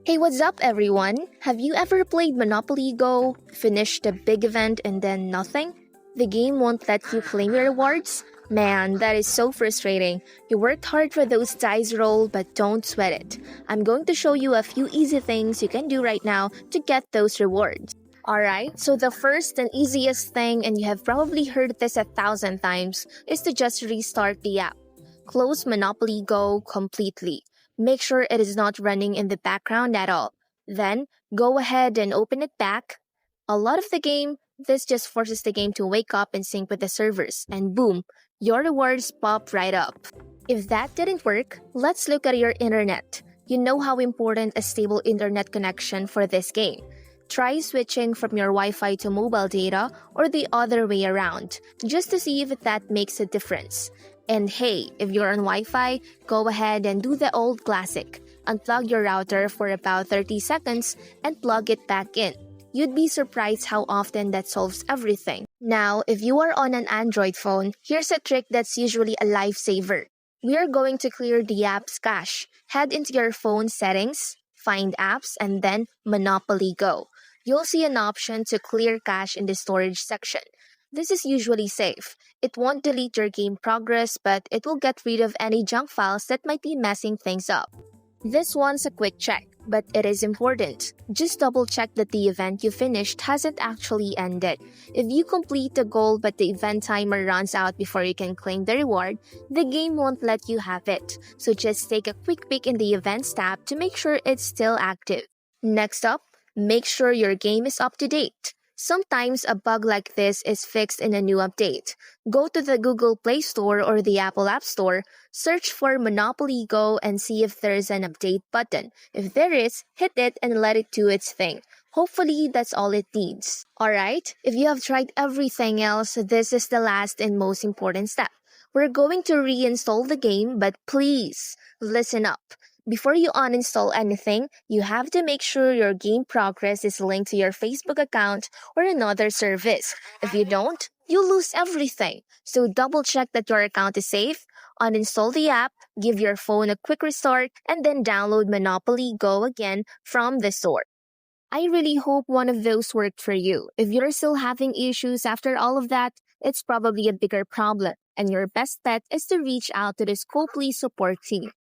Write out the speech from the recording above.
Hey, what's up, everyone? Have you ever played Monopoly Go, finished a big event, and then nothing? The game won't let you claim your rewards? Man, that is so frustrating. You worked hard for those dice roll, but don't sweat it. I'm going to show you a few easy things you can do right now to get those rewards. Alright, so the first and easiest thing, and you have probably heard this 1,000 times, is to just restart the app. Close Monopoly Go completely. Make sure it is not running in the background at all. Then, go ahead and open it back. A lot of the game, this just forces the game to wake up and sync with the servers, and boom, your rewards pop right up. If that didn't work, let's look at your internet. You know how important a stable internet connection for this game. Try switching from your Wi-Fi to mobile data or the other way around, just to see if that makes a difference. And hey, if you're on Wi-Fi, go ahead and do the old classic. Unplug your router for about 30 seconds and plug it back in. You'd be surprised how often that solves everything. Now, if you are on an Android phone, here's a trick that's usually a lifesaver. We are going to clear the app's cache. Head into your phone settings, find apps, and then Monopoly Go. You'll see an option to clear cache in the storage section. This is usually safe. It won't delete your game progress, but it will get rid of any junk files that might be messing things up. This one's a quick check, but it is important. Just double check that the event you finished hasn't actually ended. If you complete the goal but the event timer runs out before you can claim the reward, the game won't let you have it. So just take a quick peek in the events tab to make sure it's still active. Next up, make sure your game is up to date. Sometimes a bug like this is fixed in a new update. Go to the Google Play Store or the Apple App Store, search for Monopoly Go and see if there's an update button. If there is, hit it and let it do its thing. Hopefully that's all it needs. Alright, if you have tried everything else, this is the last and most important step. We're going to reinstall the game, but please, listen up. Before you uninstall anything, you have to make sure your game progress is linked to your Facebook account or another service. If you don't, you lose everything. So double check that your account is safe, uninstall the app, give your phone a quick restart, and then download Monopoly Go again from the store. I really hope one of those worked for you. If you're still having issues after all of that, it's probably a bigger problem, and your best bet is to reach out to the Scopely support team.